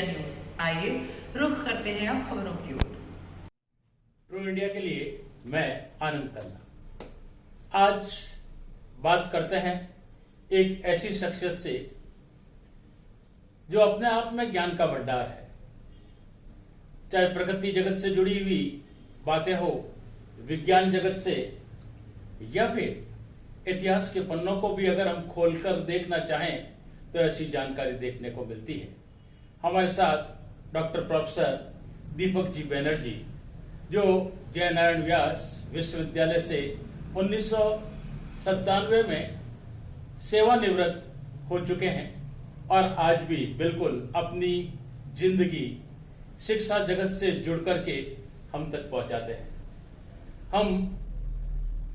India news. आइए रुख करते हैं अब खबरों की ओर। ट्रू इंडिया के लिए मैं आनंद खन्ना। आज बात करते हैं एक ऐसी शख्सियत से जो अपने आप में ज्ञान का भंडार है। चाहे प्रकृति जगत से जुड़ी हुई बातें हो, विज्ञान जगत से, या फिर इतिहास के पन्नों को भी अगर हम खोलकर देखना चाहें तो ऐसी जानकारी देखने को मिलती है। हमारे साथ डॉक्टर प्रोफेसर दीपक जी बैनर्जी, जो जयनारायण व्यास विश्वविद्यालय से 1997 में सेवानिवृत्त हो चुके हैं और आज भी बिल्कुल अपनी जिंदगी शिक्षा जगत से जुड़ करके हम तक पहुंचाते हैं। हम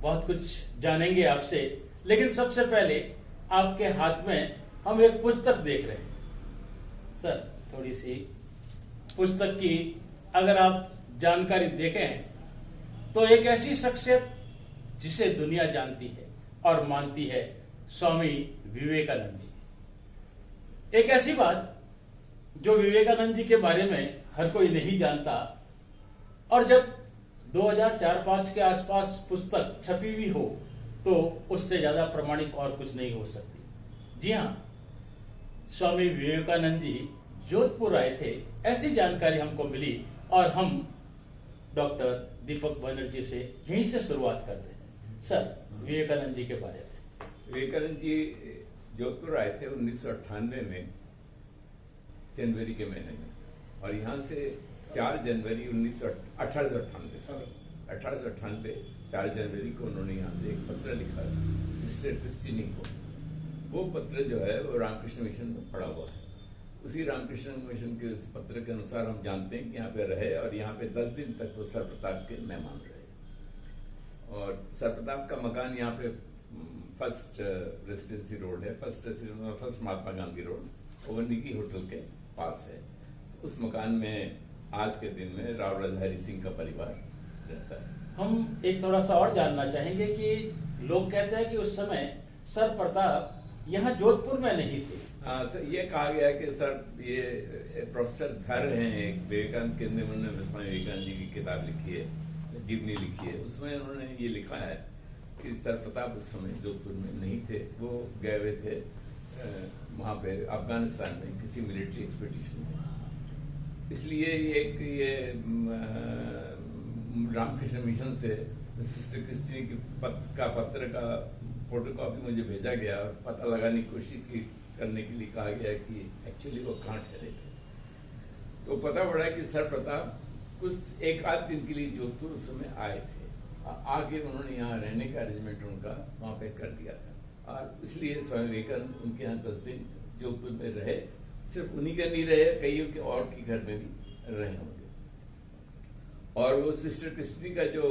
बहुत कुछ जानेंगे आपसे, लेकिन सबसे पहले आपके हाथ में हम एक पुस्तक देख रहे हैं। सर, थोड़ी सी पुस्तक की अगर आप जानकारी देखें तो एक ऐसी शख्सियत जिसे दुनिया जानती है और मानती है, स्वामी विवेकानंद जी। एक ऐसी बात जो विवेकानंद जी के बारे में हर कोई नहीं जानता, और जब 2004-05 के आसपास पुस्तक छपी हुई हो तो उससे ज्यादा प्रमाणिक और कुछ नहीं हो सकती। जी हां, स्वामी विवेकानंद जी जोधपुर आए थे, ऐसी जानकारी हमको मिली और हम डॉक्टर दीपक बनर्जी से यहीं से शुरुआत करते हैं। सर, विवेकानंद जी के बारे में। विवेकानंद जी जोधपुर आए थे 1998 में, जनवरी के महीने में, और यहाँ से 4 जनवरी 1898 4 जनवरी को उन्होंने यहाँ से एक पत्र लिखा सिस्टर क्रिस्टिनी को। वो पत्र जो है वो रामकृष्ण मिशन में पड़ा हुआ है। उसी रामकृष्ण मिशन के उस पत्र के अनुसार हम जानते हैं कि यहाँ पे रहे और यहाँ पे 10 दिन तक वो सर प्रताप के मेहमान रहे। और सर प्रताप का मकान यहाँ पे फर्स्ट रेसिडेंसी रोड है, first Mahatma Gandhi road, ओवरनिकी hotel के पास है। उस मकान में आज के दिन में राव राजहरी सिंह का परिवार रहता है। हम एक थोड़ा सा और जानना चाहेंगे कि लोग कहते हैं कि उस समय सर प्रताप यहाँ जोधपुर में नहीं थे। हाँ सर, ये कहा गया है कि सर ये प्रोफेसर घर हैं एक विवेकानंद केंद्र में, उन्होंने स्वामी विवेकानंद जी की किताब लिखी है, जीवनी लिखी है। उसमें उन्होंने ये लिखा है कि सर प्रताप उस समय जोधपुर में नहीं थे, वो गए हुए थे वहां पे अफगानिस्तान में किसी मिलिट्री एक्सपीडिशन में। इसलिए ये रामकृष्ण मिशन से सिस्टर क्रिस्टिनी की पत्र का फोटोकॉपी मुझे भेजा गया और पता लगाने की कोशिश करने के लिए कहा गया कि एक्चुअली वो कहाँ ठहरे थे। तो पता पड़ा कि सर प्रताप कुछ 1-8 दिन के लिए जोधपुर उस समय आए थे। आके उन्होंने यहाँ रहने का अरेंजमेंट उनका वहां पे कर दिया था और इसलिए स्वामी विवेकानंद उनके यहाँ 10 दिन जोधपुर में रहे। सिर्फ उन्हीं का नहीं रहे, कईयों के और के घर में भी रहे होंगे। और वो सिस्टर क्रिस्टिनी का जो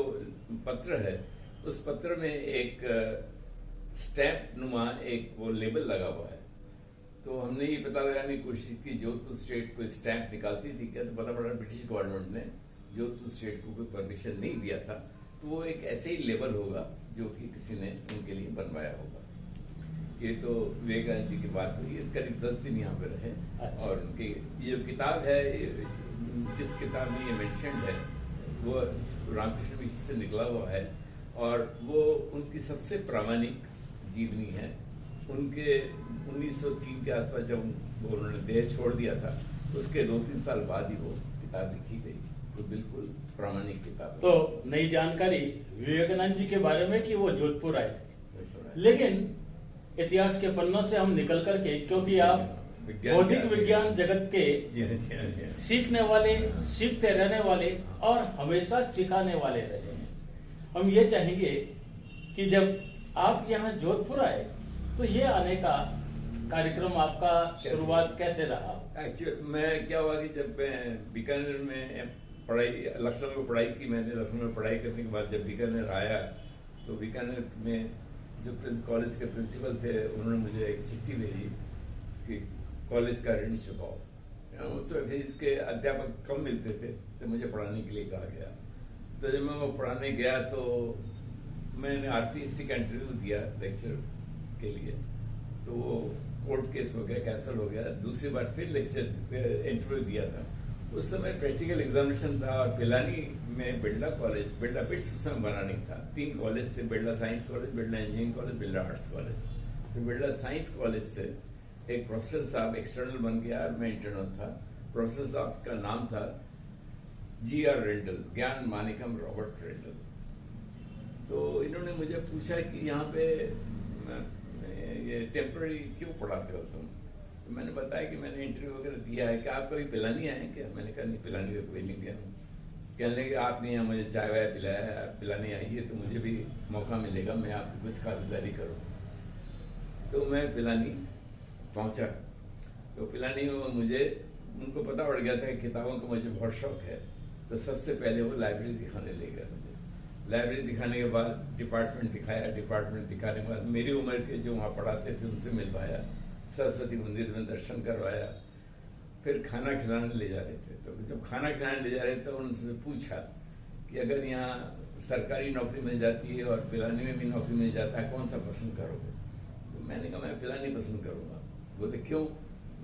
पत्र है, उस पत्र में एक स्टैम्प नुमा एक वो लेबल लगा हुआ है। तो हमने ये पता लगाने की कोशिश की जोधपुर स्टेट कोई स्टैम्प निकालती थी क्या, तो पता पड़ा ब्रिटिश गवर्नमेंट ने जोधपुर स्टेट को कोई परमिशन नहीं दिया था। तो वो एक ऐसे ही लेबल होगा जो कि किसी ने उनके लिए बनवाया होगा। ये तो विवेकानंद जी की बात हुई। करीब 10 दिन यहाँ पे रहे। अच्छा। और उनकी ये जो किताब है, जिस किताब में ये मेंशन्ड है, वो रामकृष्ण मिशन से निकला हुआ है और वो उनकी सबसे प्रामाणिक जीवनी है। उनके 1903 के आसपास जब उन्होंने देह छोड़ दिया था, उसके 2-3 साल बाद ही वो किताब लिखी गई। तो बिल्कुल प्रामाणिक किताब। तो नई जानकारी विवेकानंद जी के बारे में कि वो जोधपुर आए थे, लेकिन इतिहास के पन्नों से हम निकल करके, क्योंकि आप बौद्धिक विज्ञान जगत के सीखने वाले, सीखते रहने वाले और हमेशा सिखाने वाले रहे हैं, हम ये चाहेंगे कि जब आप यहाँ जोधपुर आए तो ये आने का कार्यक्रम आपका शुरुआत कैसे रहा? एक्चुअली मैं क्या हुआ कि जब मैं बीकानेर में पढ़ाई, लखनऊ में पढ़ाई की मैंने, लखनऊ में पढ़ाई करने के बाद जब बीकानेर आया तो बीकानेर में जो कॉलेज के प्रिंसिपल थे, उन्होंने मुझे एक चिट्ठी भेजी कि कॉलेज का ऋण चुकाओ। उस समय इसके अध्यापक कम मिलते थे तो मुझे पढ़ाने के लिए कहा गया। तो जब मैं वो पढ़ाने गया तो मैंने आरपीएससी का इंटरव्यू दिया लेक्चर के लिए। तो वो कोर्ट केस हो गया, कैंसिल हो गया, दूसरी बार फिर लेक्चर इंटरव्यू दिया था। उस समय प्रैक्टिकल एग्जामिनेशन था और पिलानी में बिरला कॉलेज, बिरला बिट्स उस समय बना नहीं था, 3 कॉलेज थे, Birla science college, Birla engineering college, Birla arts college. तो बिरला साइंस कॉलेज से एक प्रोफेसर साहब एक्सटर्नल बन गया, मैं इंटरनल था। प्रोफेसर साहब का नाम था G.R. रेंडल, ज्ञान मानिकम रॉबर्ट रेंडल। तो इन्होंने मुझे पूछा कि यहाँ पे ये टेम्पररी क्यों पढ़ाते हो तुम? तो मैंने बताया कि मैंने इंटरव्यू वगैरह दिया है, कि आप कभी पिलानी आए क्या? मैंने कहा नहीं, पिलानी तो कोई नहीं गया हूँ। कहने लगे आपने यहाँ मुझे चाय वाय पिलाया, आप पिलानी आइए तो मुझे भी मौका मिलेगा, मैं आपकी कुछ खातिरदारी करूँ। तो मैं पिलानी पहुंचा। तो पिलानी में मुझे, उनको पता पड़ गया था कि किताबों का मुझे बहुत शौक है, तो सबसे पहले वो लाइब्रेरी दिखाने ले गया मुझे। लाइब्रेरी दिखाने के बाद डिपार्टमेंट दिखाया, डिपार्टमेंट दिखाने के बाद मेरी उम्र के जो वहाँ पढ़ाते थे उनसे मिलवाया, सरस्वती मंदिर में दर्शन करवाया, फिर खाना खिलाने ले जा रहे थे। तो जब खाना खिलाने ले जा रहे थे तो उनसे पूछा कि अगर यहाँ सरकारी नौकरी मिल जाती है और पिलानी में भी नौकरी मिल जाता है, कौन सा पसंद करोगे? तो मैंने कहा मैं पिलानी पसंद करूँगा। बोले क्यों?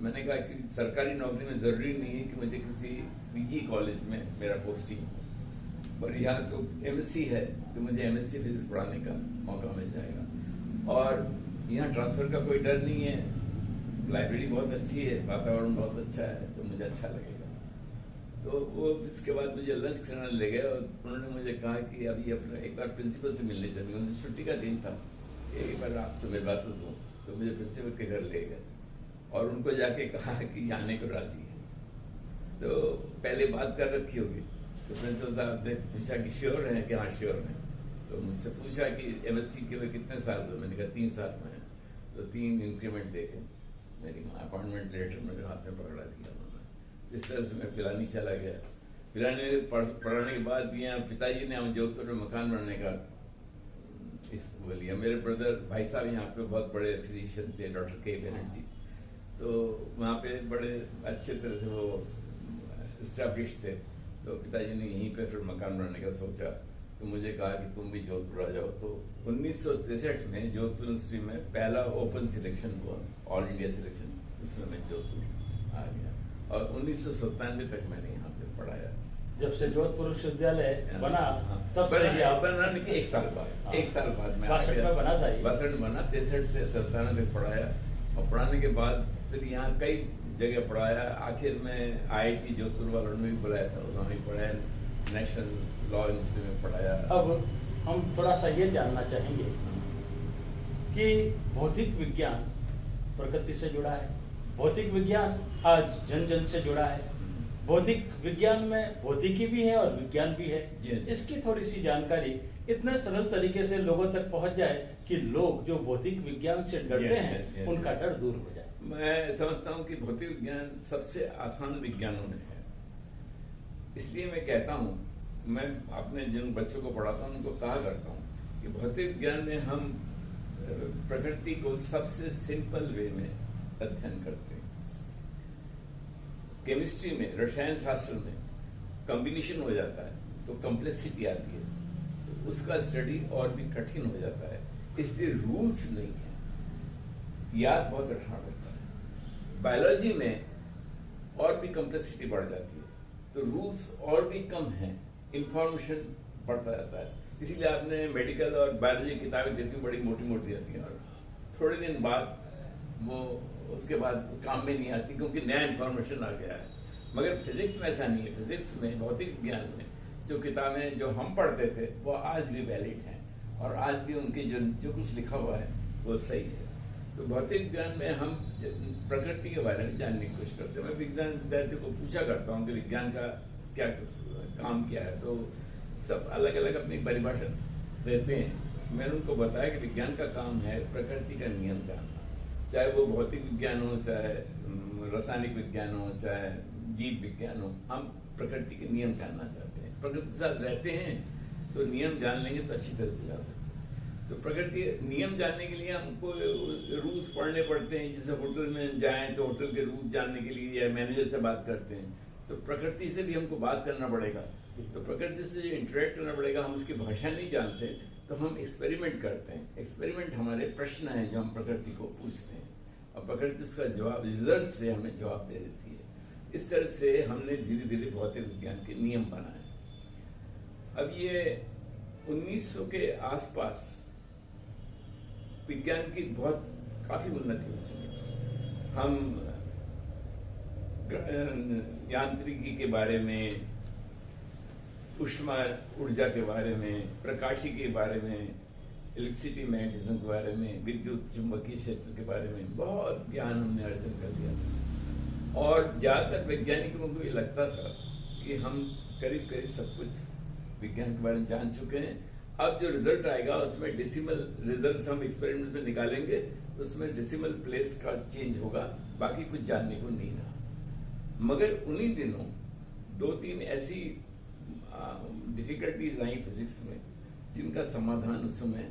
मैंने कहा कि सरकारी नौकरी में जरूरी नहीं है कि मुझे किसी पीजी कॉलेज में मेरा पोस्टिंग हो, और यहाँ तो एमएससी है तो मुझे एमएससी फिजिक्स पढ़ाने का मौका मिल जाएगा, और यहाँ ट्रांसफर का कोई डर नहीं है, लाइब्रेरी बहुत अच्छी है, वातावरण बहुत अच्छा है, तो मुझे अच्छा लगेगा। तो वो इसके बाद मुझे लंच कराने ले गए और उन्होंने मुझे कहा कि अभी अपने एक बार प्रिंसिपल से मिलने चलेंगे। उनकी छुट्टी का दिन था, एक बार आपसे मैं बात हो दूँ, तो मुझे प्रिंसिपल के घर ले गए और उनको जाके कहा कि आने को राजी है। तो पहले बात कर रखी होगी, तो प्रिंसिपल साहब ने पूछा कि श्योर है कि हाँ श्योर है। तो मुझसे पूछा कि एमएससी के लिए कितने साल हुए? मैंने कहा 3 साल में है। तो 3 इंक्रीमेंट दे के मेरी अपॉइंटमेंट लेटर मेरे हाथ में पकड़ा दिया उन्होंने। इस तरह से मैं पिलानी चला गया। पिलानी में पढ़ाने के बाद यहाँ पिताजी ने हम जोधपुर में मकान बनाने का इस बोलिए। मेरे ब्रदर भाई साहब यहाँ पे बहुत बड़े फिजिशियन थे, डॉक्टर के बनर्जी, तो वहाँ पे बड़े अच्छे तरह से वो एस्टैब्लिश थे। तो पिताजी ने यहीं पे फिर मकान बनाने का सोचा, तो मुझे कहा कि तुम भी जोधपुर आ जाओ। तो 1963 में जोधपुर यूनिवर्सिटी में पहला ओपन सिलेक्शन हुआ, ऑल इंडिया सिलेक्शन, उसमें मैं जोधपुर आ गया और 1997 तक मैंने यहाँ पे पढ़ाया। जब से जोधपुर विश्वविद्यालय बना तब से ही आप बनाने के 1 साल बाद, 1 साल बाद मैं 62 में बना था ये। 62 में बना, 63 से 97 तक पढ़ाया और पढ़ाने के बाद फिर यहाँ कई जगह पढ़ाया। आखिर में IIT जोधपुर वालों ने भी बुलाया था, उन्होंने पढ़ाया, नेशनल लॉ इंस्टीट्यूट में पढ़ाया। अब हम थोड़ा सा ये जानना चाहेंगे कि भौतिक विज्ञान प्रकृति से जुड़ा है, भौतिक विज्ञान आज जन जन से जुड़ा है, भौतिक विज्ञान में भौतिकी भी है और विज्ञान भी है। इसकी थोड़ी सी जानकारी इतने सरल तरीके से लोगों तक पहुंच जाए कि लोग जो भौतिक विज्ञान से डरते हैं उनका डर दूर हो जाए। मैं समझता हूं कि भौतिक विज्ञान सबसे आसान विज्ञानों में है। इसलिए मैं कहता हूं, मैं अपने जिन बच्चों को पढ़ाता हूं उनको कहा करता हूं कि भौतिक विज्ञान में हम प्रकृति को सबसे सिंपल वे में अध्ययन करते हैं। केमिस्ट्री में, रसायन शास्त्र में कॉम्बिनेशन हो जाता है तो कॉम्प्लेक्सिटी आती है, तो उसका स्टडी और भी कठिन हो जाता है। इसलिए रूल्स नहीं है, याद बहुत रखना पड़ता है। बायोलॉजी में और भी कॉम्प्लेक्सिटी बढ़ जाती है, तो रूल्स और भी कम हैं, इंफॉर्मेशन बढ़ता जाता है। इसीलिए आपने मेडिकल और बायोलॉजी किताबें देखी, बड़ी मोटी मोटी आती हैं और थोड़े दिन बाद वो उसके बाद काम में नहीं आती क्योंकि नया इंफॉर्मेशन आ गया है। मगर फिजिक्स में ऐसा नहीं है। फिजिक्स में, भौतिक विज्ञान में जो किताबें जो हम पढ़ते थे वो आज भी वैलिड हैं और आज भी उनकी जो कुछ लिखा हुआ है वो सही है। तो भौतिक विज्ञान में हम प्रकृति के बारे में जानने की कोशिश करते हैं। मैं विज्ञान विद्यार्थी को पूछा करता हूँ कि विज्ञान का क्या काम क्या है, तो सब अलग अलग अपनी परिभाषा देते हैं। मैंने उनको बताया कि विज्ञान का काम है प्रकृति का नियम जानना, चाहे वो भौतिक विज्ञान हो, चाहे रासायनिक विज्ञान हो, चाहे जीव विज्ञान हो। हम प्रकृति के नियम जानना चाहते हैं। प्रकृति के साथ रहते हैं तो नियम जान लेंगे तो अच्छी तरह से जा सकते हैं। तो प्रकृति नियम जानने के लिए हमको रूल्स पढ़ने पड़ते हैं। जैसे होटल में जाएं तो होटल के रूल्स जानने के लिए या मैनेजर से बात करते हैं, तो प्रकृति से भी हमको बात करना पड़ेगा। तो प्रकृति से इंटरेक्ट करना पड़ेगा। हम उसकी भाषा नहीं जानते तो हम एक्सपेरिमेंट करते हैं। एक्सपेरिमेंट हमारे प्रश्न हैं जो हम प्रकृति को पूछते हैं। और पकड़ के उसका जवाब रिजल्ट से हमें जवाब दे देती है। इस तरह से हमने धीरे धीरे भौतिक विज्ञान के नियम बनाए। अब ये 1900 के आसपास विज्ञान की काफी उन्नति हो चुकी है। हम यांत्रिकी के बारे में, ऊष्मा ऊर्जा के बारे में, प्रकाशिकी के बारे में, इलेक्ट्रिसिटी मैग्नेटिज्म के बारे में, विद्युत चुंबकीय क्षेत्र के बारे में बहुत ज्ञान हमने अर्जन कर लिया। और ज्यादातर वैज्ञानिकों को ये लगता था कि हम करीब करीब सब कुछ विज्ञान के बारे में जान चुके हैं। अब जो रिजल्ट आएगा उसमें डेसिमल रिजल्ट हम एक्सपेरिमेंट में निकालेंगे, उसमें डेसिमल प्लेस का चेंज होगा, बाकी कुछ जानने को नहीं रहा। मगर उन्हीं दिनों 2-3 ऐसी डिफिकल्टीज आई फिजिक्स में जिनका समाधान उस समय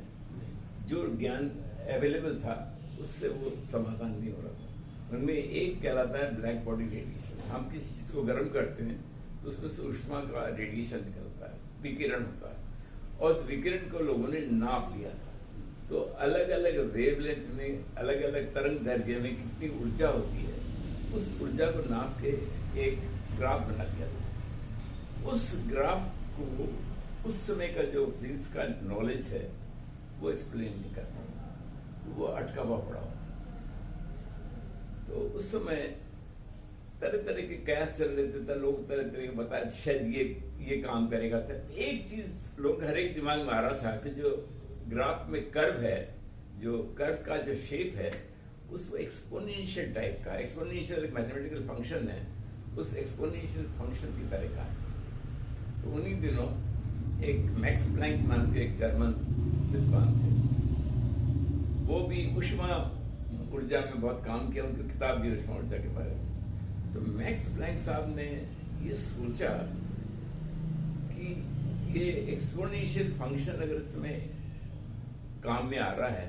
जो ज्ञान अवेलेबल था उससे वो समाधान नहीं हो रहा था। उनमें एक कहलाता है ब्लैक बॉडी रेडिएशन। हम किसी चीज को गर्म करते हैं तो उसमें से ऊष्मा का रेडिएशन निकलता है, विकिरण होता है, और उस विकिरण को लोगों ने नाप लिया था। तो अलग अलग वेवलेंथ में, अलग अलग तरंग दैर्घ्य में कितनी ऊर्जा होती है, उस ऊर्जा को नाप के एक ग्राफ बना दिया था। उस ग्राफ को उस समय का जो फिजिक्स का नॉलेज है वो एक्सप्लेन नहीं कर पाता, तो वो अटका हुआ पड़ा होता। तो उस समय तरह तरह के कयास चल रहे थे, लोग तरह तरह के बताए शायद ये काम करेगा। था एक चीज लोग हर एक दिमाग में आ रहा था कि जो ग्राफ में कर्व है, जो कर्व का जो शेप है, उसको एक्सपोनेंशियल टाइप का, एक्सपोनेंशियल एक मैथमेटिकल फंक्शन है, उस एक्सपोनेंशियल फंक्शन की तरह का। तो उन्हीं दिनों एक मैक्स प्लैंक नाम के एक जर्मन विद्वान थे, वो भी ऊष्मा ऊर्जा में बहुत काम किया, उनकी किताब भी ऊष्मा ऊर्जा के बारे में। तो मैक्स प्लैंक साहब ने ये सोचा कि ये एक्सपोनेंशियल फंक्शन अगर इसमें काम में आ रहा है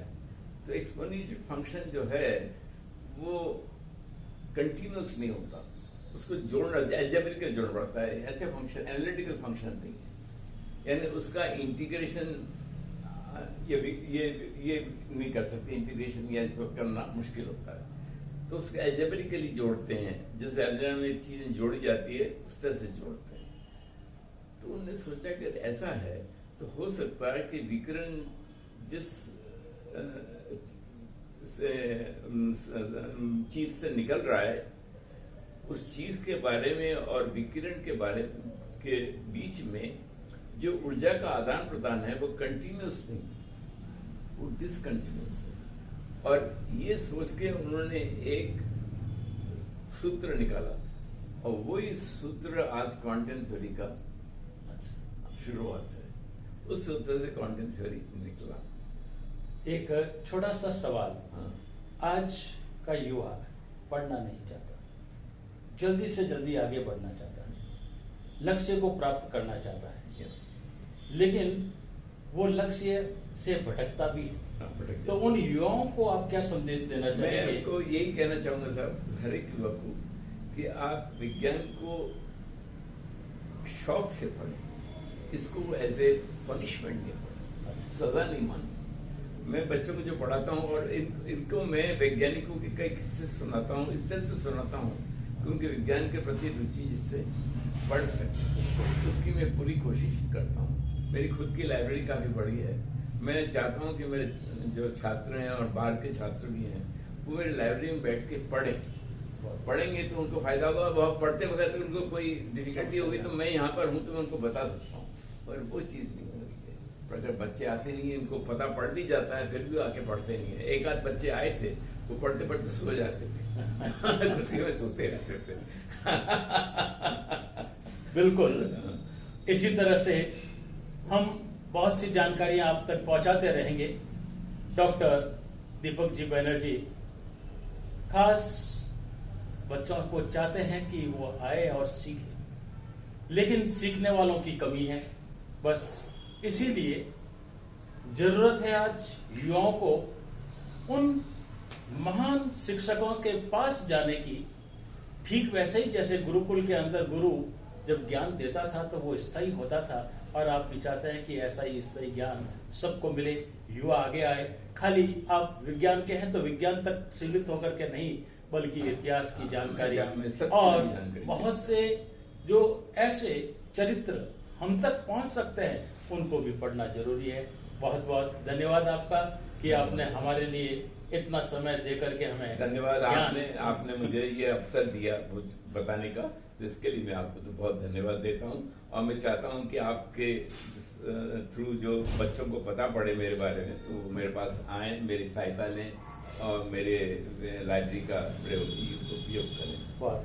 तो एक्सपोनेंशियल फंक्शन जो है वो कंटिन्यूअस नहीं होता, उसको जोड़ना, अलजेब्रिकल जोड़ना पड़ता है। ऐसे फंक्शन एनालिटिकल फंक्शन नहीं है, यानी उसका इंटीग्रेशन ये नहीं कर सकते, इंटीग्रेशन या करना मुश्किल होता है। तो उसको अलजेब्रिकली जोड़ते हैं, जैसे अलजेब्रा में चीजें जोड़ी जाती है उस तरह से जोड़ते हैं। तो उन्होंने सोचा कि ऐसा है तो हो सकता है कि विकिरण जिस चीज से निकल रहा है उस चीज के बारे में और विकिरण के बारे के बीच में जो ऊर्जा का आदान प्रदान है वो कंटिन्यूअस नहीं, वो डिसकंटिन्यूअस है। और ये सोच के उन्होंने एक सूत्र निकाला, और वही सूत्र आज क्वांटम थ्योरी का शुरुआत है। उस सूत्र से क्वांटम थ्योरी निकला। एक छोटा सा सवाल। हाँ। आज का युवा पढ़ना नहीं चाहता, जल्दी से जल्दी आगे बढ़ना चाहता है, लक्ष्य को प्राप्त करना चाहता है, लेकिन वो लक्ष्य से भटकता भी है। तो उन युवाओं को आप क्या संदेश देना चाहेंगे? मैं उनको यही कहना चाहूंगा साहब, हर एक युवा को, कि आप विज्ञान को शौक से पढ़ें, इसको एज ए पनिशमेंट नहीं पढ़ें, सजा नहीं माने। मैं बच्चों को जो पढ़ाता हूँ और इनको मैं वैज्ञानिकों के कई किस्से सुनाता हूँ, इस तरह से सुनाता हूँ क्योंकि विज्ञान के प्रति रुचि जिससे पढ़ सके, उसकी मैं पूरी कोशिश करता हूँ। मेरी खुद की लाइब्रेरी काफी बड़ी है। मैं चाहता हूँ कि मेरे जो छात्र हैं और बाहर के छात्र भी हैं वो मेरी लाइब्रेरी में बैठ के पढ़ेंगे तो उनको फायदा होगा। वह पढ़ते वक्त उनको कोई डिफिकल्टी होगी तो मैं यहाँ पर हूँ तो मैं उनको बता सकता हूँ, पर वो चीज नहीं हो रही है। पर अगर बच्चे आते नहीं है, इनको पता पढ़ भी जाता है, फिर भी आके पढ़ते नहीं है। एक आध बच्चे आए थे, वो पढ़ते पढ़ते सो जाते थे, कुर्सी में सोते रहते थे। बिल्कुल इसी तरह से हम बहुत सी जानकारियां आप तक पहुंचाते रहेंगे। डॉक्टर दीपक जी बैनर्जी खास बच्चों को चाहते हैं कि वो आए और सीखें, लेकिन सीखने वालों की कमी है। बस इसीलिए जरूरत है आज युवाओं को उन महान शिक्षकों के पास जाने की। ठीक वैसे ही जैसे गुरुकुल के अंदर गुरु जब ज्ञान देता था तो वो स्थायी होता था, और आप भी चाहते हैं कि ऐसा ही स्तरीय ज्ञान सबको मिले, युवा आगे आए। खाली आप विज्ञान के हैं तो विज्ञान तक सीमित होकर के नहीं, बल्कि इतिहास की जानकारी और बहुत से जो ऐसे चरित्र हम तक पहुंच सकते हैं उनको भी पढ़ना जरूरी है। बहुत बहुत धन्यवाद आपका कि आपने हमारे लिए इतना समय देकर के हमें धन्यवाद। आपने मुझे ये अवसर दिया कुछ बताने का, तो इसके लिए मैं आपको तो बहुत धन्यवाद देता हूँ। और मैं चाहता हूँ कि आपके थ्रू जो बच्चों को पता पड़े मेरे बारे में, तो मेरे पास आए, मेरी सहायता लें और मेरे लाइब्रेरी का उपयोग करें। बहुत